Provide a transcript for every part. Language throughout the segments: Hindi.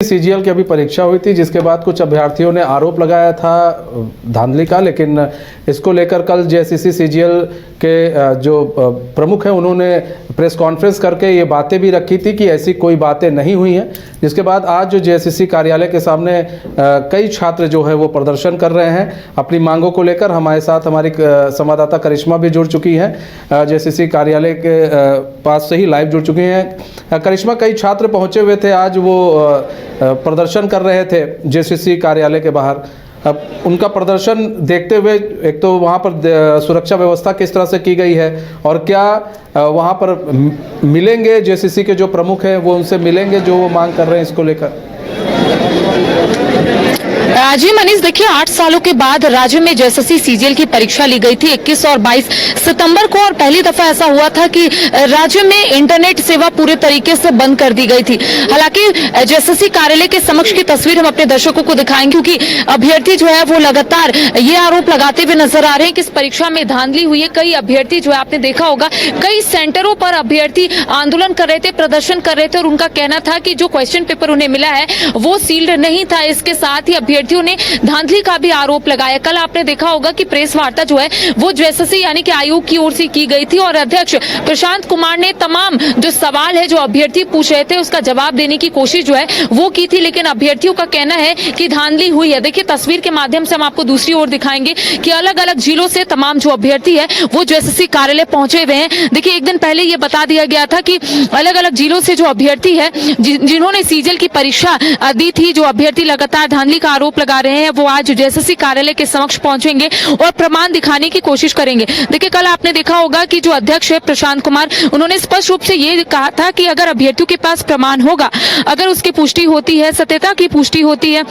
सीजीएल की अभी परीक्षा हुई थी, जिसके बाद कुछ अभ्यर्थियों ने आरोप लगाया था धांधली का, लेकिन इसको लेकर कल जेएसएससी सीजीएल के जो प्रमुख हैं उन्होंने प्रेस कॉन्फ्रेंस करके ये बातें भी रखी थी कि ऐसी कोई बातें नहीं हुई हैं। जिसके बाद आज जो जेएसएससी कार्यालय के सामने कई छात्र जो है वो प्रदर्शन कर रहे हैं अपनी मांगों को लेकर। हमारे साथ हमारी संवाददाता करिश्मा भी जुड़ चुकी हैं, जेएसएससी कार्यालय के पास से ही लाइव जुड़ चुकी हैं। करिश्मा, कई छात्र पहुंचे हुए थे आज, वो प्रदर्शन कर रहे थे जेएसएससी कार्यालय के बाहर। अब उनका प्रदर्शन देखते हुए एक तो वहाँ पर सुरक्षा व्यवस्था किस तरह से की गई है और क्या वहाँ पर मिलेंगे जेएसएससी के जो प्रमुख हैं वो उनसे मिलेंगे जो वो मांग कर रहे हैं इसको लेकर? जी मनीष, देखिए 8 सालों के बाद राज्य में जेएसएससी सीजीएल की परीक्षा ली गई थी 21 और 22 सितंबर को, और पहली दफा ऐसा हुआ था कि राज्य में इंटरनेट सेवा पूरे तरीके से बंद कर दी गई थी। हालांकि जेएसएससी कार्यालय के समक्ष की तस्वीर हम अपने दर्शकों को दिखाएंगे, क्योंकि अभ्यर्थी जो है वो लगातार ये आरोप लगाते हुए नजर आ रहे हैं कि इस परीक्षा में धांधली हुई है। कई अभ्यर्थी जो है, आपने देखा होगा, कई सेंटरों पर अभ्यर्थी आंदोलन कर रहे थे, प्रदर्शन कर रहे थे, और उनका कहना था कि जो क्वेश्चन पेपर उन्हें मिला है वो सील्ड नहीं था। इसके साथ ही अभ्यर्थियों ने धांधली का भी आरोप लगाया। कल आपने देखा होगा कि प्रेस वार्ता जो है वो जेएसएससी यानी कि आयोग की ओर से की गई थी, और अध्यक्ष प्रशांत कुमार ने तमाम जो सवाल है जो अभ्यर्थी पूछ रहे थे उसका जवाब देने की कोशिश जो है वो की थी, लेकिन अभ्यर्थियों का कहना है कि धांधली हुई है। देखिए तस्वीर के माध्यम से हम आपको दूसरी ओर दिखाएंगे कि अलग अलग जिलों से तमाम जो अभ्यर्थी है वो जेएसएससी कार्यालय पहुंचे हुए हैं। देखिए एक दिन पहले ये बता दिया गया था कि अलग अलग जिलों से जो अभ्यर्थी है जिन्होंने सीजीएल की परीक्षा दी थी, जो अभ्यर्थी लगातार धांधली का आरोप लगा रहे हैं, वो आज जेएसएससी कार्यालय के समक्ष पहुंचेंगे और प्रमाण दिखाने की कोशिश करेंगे। देखिए कल आपने देखा होगा कि जो अध्यक्ष है प्रशांत कुमार, उन्होंने स्पष्ट रूप से ये कहा था कि अगर अभ्यर्थियों के पास प्रमाण होगा, अगर उसकी पुष्टि होती है, सत्यता की पुष्टि होती है,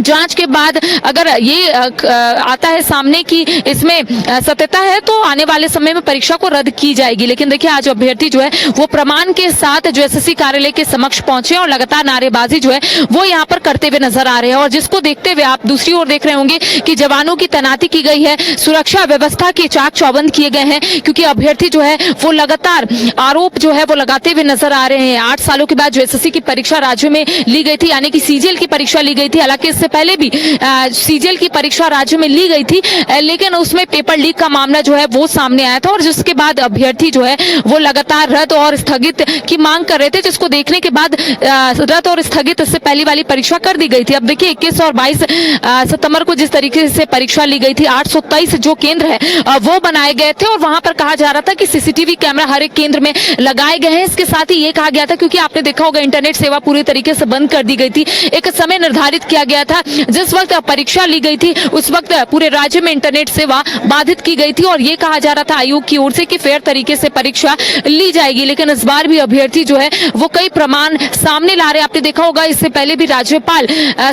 जांच के बाद अगर ये आता है सामने कि इसमें सत्यता है, तो आने वाले समय में परीक्षा को रद्द की जाएगी। लेकिन देखिए आज अभ्यर्थी जो है वो प्रमाण के साथ जेएसएससी कार्यालय के समक्ष पहुंचे और लगातार नारेबाजी जो है वो यहाँ पर करते हुए नजर आ रहे हैं, और जिसको देखते हुए आप दूसरी ओर देख रहे होंगे कि जवानों की तैनाती की गई है, सुरक्षा व्यवस्था के चाक चौबंद किए गए हैं, क्योंकि अभ्यर्थी जो है वो लगातार आरोप जो है वो लगाते हुए नजर आ रहे हैं। 8 सालों के बाद जेएसएससी की परीक्षा राज्य में ली गई थी, यानी कि सीजीएल की परीक्षा ली गई थी। हालांकि इससे पहले भी सीजीएल की परीक्षा राज्य में ली गई थी, लेकिन उसमें पेपर लीक का मामला जो है वो सामने आया था, और जिसके बाद अभ्यर्थी जो है वो लगातार रद्द और स्थगित की मांग कर रहे थे, जिसको देखने के बाद रद्द और स्थगित इससे पहली वाली परीक्षा कर दी गई थी। अब देखिए 21 और 22 सितंबर को जिस तरीके से परीक्षा ली गई थी, 823 जो केंद्र है वो बनाए गए थे, और वहां पर कहा जा रहा था कि सीसीटीवी कैमरा हर एक केंद्र में लगाए गए हैं। इसके साथ ही ये कहा गया था, क्योंकि आपने देखा होगा इंटरनेट सेवा पूरी तरीके से बंद कर दी गई थी, एक समय निर्धारित किया गया था जिस वक्त परीक्षा ली गई थी उस वक्त पूरे राज्य में इंटरनेट सेवा बाधित की गई थी, और ये कहा जा रहा था आयोग की ओर से कि फेयर तरीके से परीक्षा ली जाएगी। लेकिन इस बार भी अभ्यर्थी जो है वो कई प्रमाण सामने ला रहे हैं। आपने देखा होगा इससे पहले भी राज्यपाल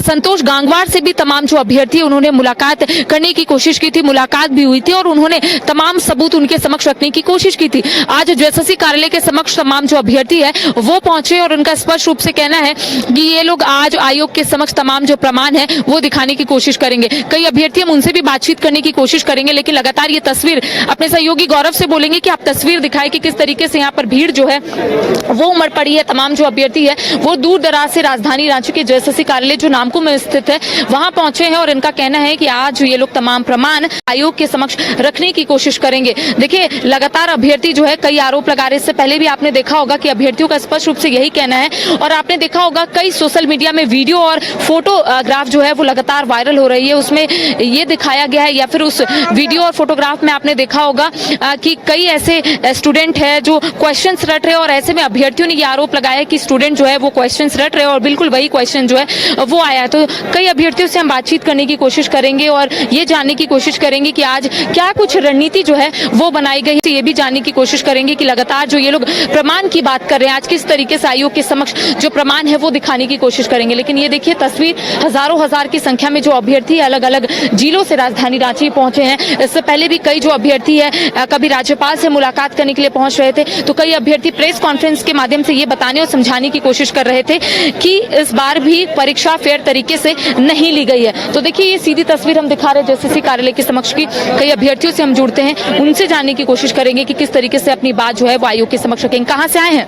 संतोष गंगवार से भी तमाम जो अभ्यर्थी उन्होंने मुलाकात करने की कोशिश की थी, मुलाकात भी हुई थी, और उन्होंने तमाम सबूत उनके समक्ष रखने की कोशिश की थी। आज जेएसएससी कार्यालय के समक्ष तमाम जो अभ्यर्थी है वो पहुंचे, और उनका स्पष्ट रूप से कहना है कि ये लोग आज आयोग के समक्ष तमाम जो प्रमाण है वो दिखाने की कोशिश करेंगे। कई अभ्यर्थी हम उनसे भी बातचीत करने की कोशिश करेंगे, लेकिन लगातार ये तस्वीर अपने सहयोगी गौरव से बोलेंगे कि आप तस्वीर दिखाएं कि किस तरीके से यहाँ पर भीड़ जो है वो उमड़ पड़ी है। तमाम जो अभ्यर्थी है वो दूर दराज से राजधानी रांची के जेएसएससी कार्यालय जो नामकुम में स्थित है वहां पहुंचे हैं, और इनका कहना है कि आज ये लोग तमाम प्रमाण आयोग के समक्ष रखने की कोशिश करेंगे। देखिए लगातार अभ्यर्थी जो है कई आरोप लगा रहे, इससे पहले भी आपने देखा होगा कि अभ्यर्थियों का स्पष्ट रूप से यही कहना है, और आपने देखा होगा कई सोशल मीडिया में वीडियो और फोटोग्राफ जो है वो लगातार वायरल हो रही है। उसमें ये दिखाया गया है, या फिर उस वीडियो और फोटोग्राफ में आपने देखा होगा कि कई ऐसे स्टूडेंट है जो क्वेश्चन रट रहे, और ऐसे में अभ्यर्थियों ने ये आरोप लगाया कि स्टूडेंट जो है वो क्वेश्चन रट रहे और बिल्कुल वही क्वेश्चन जो है वो आया। तो कई अभ्यर्थियों से हम बातचीत करने की कोशिश करेंगे और ये जानने की कोशिश करेंगे कि आज क्या कुछ रणनीति जो है वो बनाई गई है। तो ये भी जानने की कोशिश करेंगे कि लगातार जो ये लोग प्रमाण की बात कर रहे हैं, आज किस तरीके से आयोग के समक्ष जो प्रमाण है वो दिखाने की कोशिश करेंगे। लेकिन ये देखिए तस्वीर, हजारों हजार की संख्या में जो अभ्यर्थी अलग अलग जिलों से राजधानी रांची पहुंचे हैं। इससे पहले भी कई जो अभ्यर्थी है कभी राज्यपाल से मुलाकात करने के लिए पहुंच रहे थे, तो कई अभ्यर्थी प्रेस कॉन्फ्रेंस के माध्यम से ये बताने और समझाने की कोशिश कर रहे थे कि इस बार भी परीक्षा फेयर तरीके से नहीं ली गई है। तो देखिए ये सीधी तस्वीर हम दिखा रहे हैं जेसीसी कार्यालय के समक्ष की। कई अभ्यर्थियों से हम जुड़ते हैं, उनसे जानने की कोशिश करेंगे कि किस तरीके से अपनी बात जो है वो आयोग के समक्ष रखेंगे। कहाँ से आए हैं?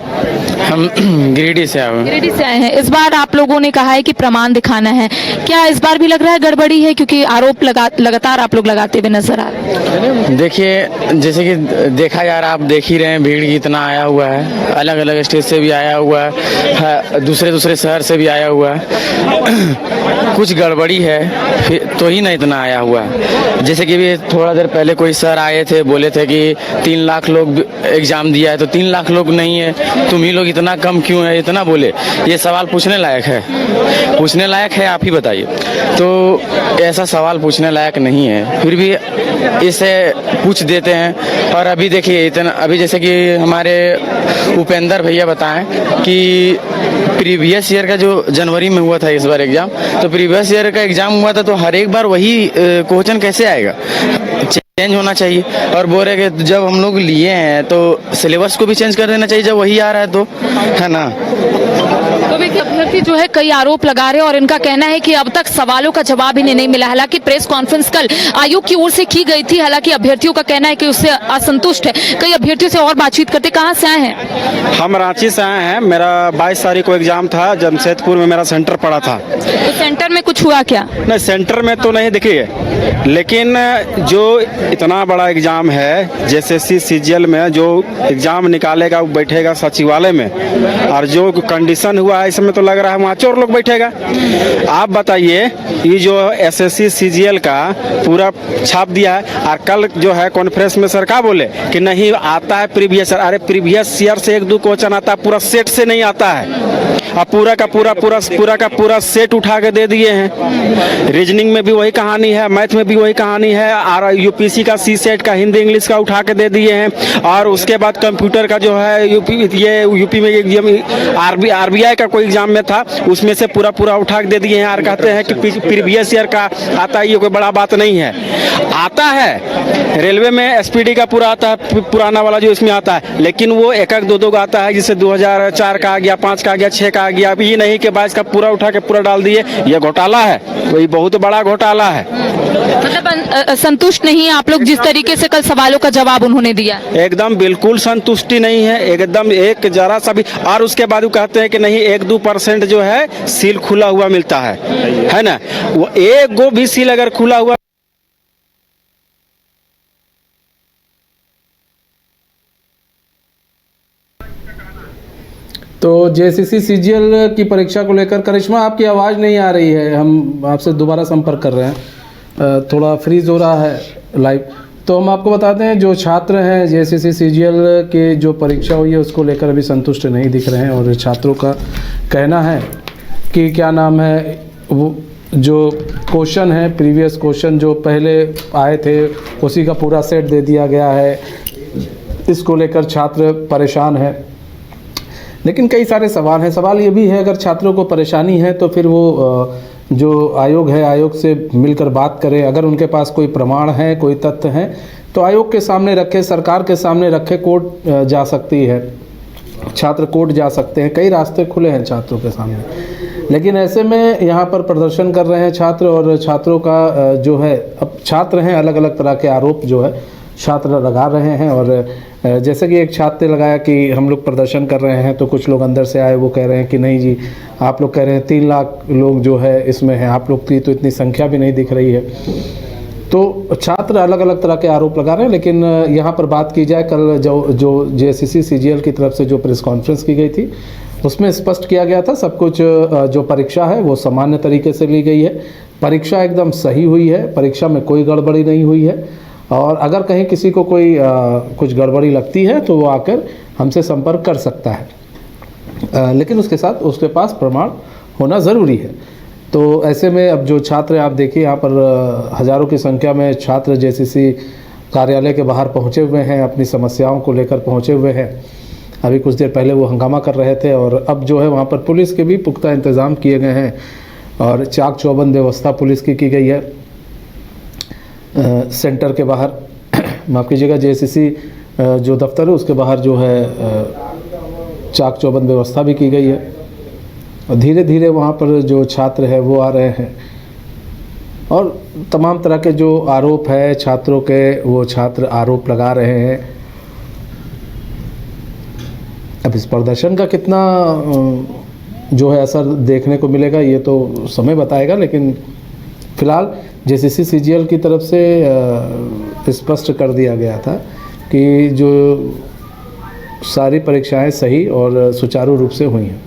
हम गिरिडीह से आए हैं। गिरिडीह से आए हैं। इस बार आप लोगों ने कहा है कि प्रमाण दिखाना है, क्या इस बार भी लग रहा है गड़बड़ी है? क्योंकि आरोप लगातार आप लोग लगाते हुए नजर आ रहे हैं। देखिए जैसे कि देखा जा रहा है, आप देख ही रहे हैं भीड़ कितना आया हुआ है, अलग अलग स्टेट से भी आया हुआ है, दूसरे शहर से भी आया हुआ है। कुछ गड़बड़ी है फिर तो ही ना इतना आया हुआ है। जैसे कि भी थोड़ा देर पहले कोई सर आए थे, बोले थे कि 3 लाख लोग एग्जाम दिया है, तो 3 लाख लोग नहीं है, तुम ही लोग इतना कम क्यों है, इतना बोले। ये सवाल पूछने लायक है? पूछने लायक है? आप ही बताइए। तो ऐसा सवाल पूछने लायक नहीं है, फिर भी इसे पूछ देते हैं। और अभी देखिए इतना, अभी जैसे कि हमारे उपेंद्र भैया बताएं कि प्रीवियस ईयर का जो जनवरी में हुआ था इस बार एग्जाम, तो प्रीवियस ईयर का एग्जाम हुआ था, तो हर एक बार वही क्वेश्चन कैसे आएगा? चेंज होना चाहिए। और बोल रहे कि जब हम लोग लिए हैं तो सिलेबस को भी चेंज कर देना चाहिए जब वही आ रहा है, तो है ना। तो देखिए अभ्यर्थी जो है कई आरोप लगा रहे हैं और इनका कहना है कि अब तक सवालों का जवाब इन्हें नहीं मिला। हालांकि प्रेस कॉन्फ्रेंस कल आयोग की ओर से की गई थी, हालांकि अभ्यर्थियों का कहना है कि उससे असंतुष्ट है। कई अभ्यर्थियों से और बातचीत करते। कहाँ से आए हैं? हम रांची से आए हैं। मेरा 22 तारीख को एग्जाम था, जमशेदपुर में मेरा सेंटर पड़ा था। तो सेंटर में कुछ हुआ क्या? नहीं, सेंटर में तो नहीं देखिए, लेकिन जो इतना बड़ा एग्जाम है जेएसएससी सीजीएल में, जो एग्जाम निकालेगा वो बैठेगा सचिवालय में, और जो कंडीशन हुआ है इसमें तो लग रहा है वहाँ चोर लोग बैठेगा। आप बताइए, ये जो एसएससी सीजीएल का पूरा छाप दिया है, और कल जो है कॉन्फ्रेंस में सर क्या बोले कि नहीं आता है प्रीवियस ईयर। अरे प्रीवियस ईयर से 1-2 क्वेश्चन आता है, पूरा सेट से नहीं आता है। अब पूरा का पूरा सेट उठा के दे दिए हैं। रीजनिंग में भी वही कहानी है, मैथ में भी वही कहानी है, और यूपीसी का सी सेट का हिंदी इंग्लिश का उठा के दे दिए हैं। और उसके बाद कंप्यूटर का जो है यूपी में एग्जाम, आरबीआई का कोई एग्जाम में था, उसमें से पूरा उठा के दे दिए हैं। और कहते हैं कि प्रीवियस ईयर का आता है, ये कोई बड़ा बात नहीं है। आता है रेलवे में एसपीडी का पूरा आता है, पुराना वाला जो इसमें आता है, लेकिन वो 1-1, 2-2 का आता है, जिससे 2004 का आ गया, 5 का आ गया, 6 का आ गया। अभी ये नहीं कि 22 का पूरा उठा के पूरा डाल दिए। ये घोटाला है, वही बहुत बड़ा घोटाला है। मतलब संतुष्ट नहीं है आप लोग जिस तरीके से कल सवालों का जवाब उन्होंने दिया? एकदम बिल्कुल संतुष्टि नहीं है, एकदम एक जरा सा भी। और उसके बाद वो कहते हैं कि नहीं 1-2% जो है सील खुला हुआ मिलता है ना। वो एक गो भी सील अगर खुला हुआ तो जेएसएससी सीजीएल की परीक्षा को लेकर करिश्मा आपकी आवाज़ नहीं आ रही है, हम आपसे दोबारा संपर्क कर रहे हैं, थोड़ा फ्रीज हो रहा है लाइव। तो हम आपको बताते हैं जो छात्र हैं जेएसएससी सीजीएल के जो परीक्षा हुई है उसको लेकर अभी संतुष्ट नहीं दिख रहे हैं। और छात्रों का कहना है कि क्या नाम है, वो जो क्वेश्चन है प्रीवियस क्वेश्चन जो पहले आए थे उसी का पूरा सेट दे दिया गया है। इसको लेकर छात्र परेशान है, लेकिन कई सारे सवाल हैं। सवाल ये भी है, अगर छात्रों को परेशानी है तो फिर वो जो आयोग है आयोग से मिलकर बात करें। अगर उनके पास कोई प्रमाण है, कोई तथ्य हैं, तो आयोग के सामने रखे, सरकार के सामने रखे, कोर्ट जा सकती है, छात्र कोर्ट जा सकते हैं। कई रास्ते खुले हैं छात्रों के सामने। लेकिन ऐसे में यहाँ पर प्रदर्शन कर रहे हैं छात्र, और छात्रों का जो है, अब छात्र हैं, अलग अलग तरह के आरोप जो है छात्र लगा रहे हैं। और जैसे कि एक छात्र ने लगाया कि हम लोग प्रदर्शन कर रहे हैं, तो कुछ लोग अंदर से आए, वो कह रहे हैं कि नहीं जी, आप लोग कह रहे हैं 3 लाख लोग जो है इसमें हैं, आप लोग की तो इतनी संख्या भी नहीं दिख रही है। तो छात्र अलग अलग तरह के आरोप लगा रहे हैं। लेकिन यहाँ पर बात की जाए, कल जो जेएसएससी सीजीएल की तरफ से जो प्रेस कॉन्फ्रेंस की गई थी उसमें स्पष्ट किया गया था सब कुछ, जो परीक्षा है वो सामान्य तरीके से ली गई है, परीक्षा एकदम सही हुई है, परीक्षा में कोई गड़बड़ी नहीं हुई है। और अगर कहीं किसी को कोई कुछ गड़बड़ी लगती है तो वो आकर हमसे संपर्क कर सकता है, लेकिन उसके साथ उसके पास प्रमाण होना ज़रूरी है। तो ऐसे में अब जो छात्र आप देखिए, यहाँ पर हज़ारों की संख्या में छात्र जेएसएससी कार्यालय के बाहर पहुँचे हुए हैं, अपनी समस्याओं को लेकर पहुँचे हुए हैं। अभी कुछ देर पहले वो हंगामा कर रहे थे, और अब जो है वहाँ पर पुलिस के भी पुख्ता इंतज़ाम किए गए हैं, और चाक चौबंद व्यवस्था पुलिस की गई है सेंटर के बाहर, माफ़ कीजिएगा, जेएसएससी जो दफ्तर है उसके बाहर जो है चाक चौबंद व्यवस्था भी की गई है। और धीरे धीरे वहाँ पर जो छात्र है वो आ रहे हैं, और तमाम तरह के जो आरोप है छात्रों के, वो छात्र आरोप लगा रहे हैं। अब इस प्रदर्शन का कितना जो है असर देखने को मिलेगा ये तो समय बताएगा, लेकिन फ़िलहाल जेसीसी सीजीएल की तरफ से स्पष्ट कर दिया गया था कि जो सारी परीक्षाएं सही और सुचारू रूप से हुई हैं।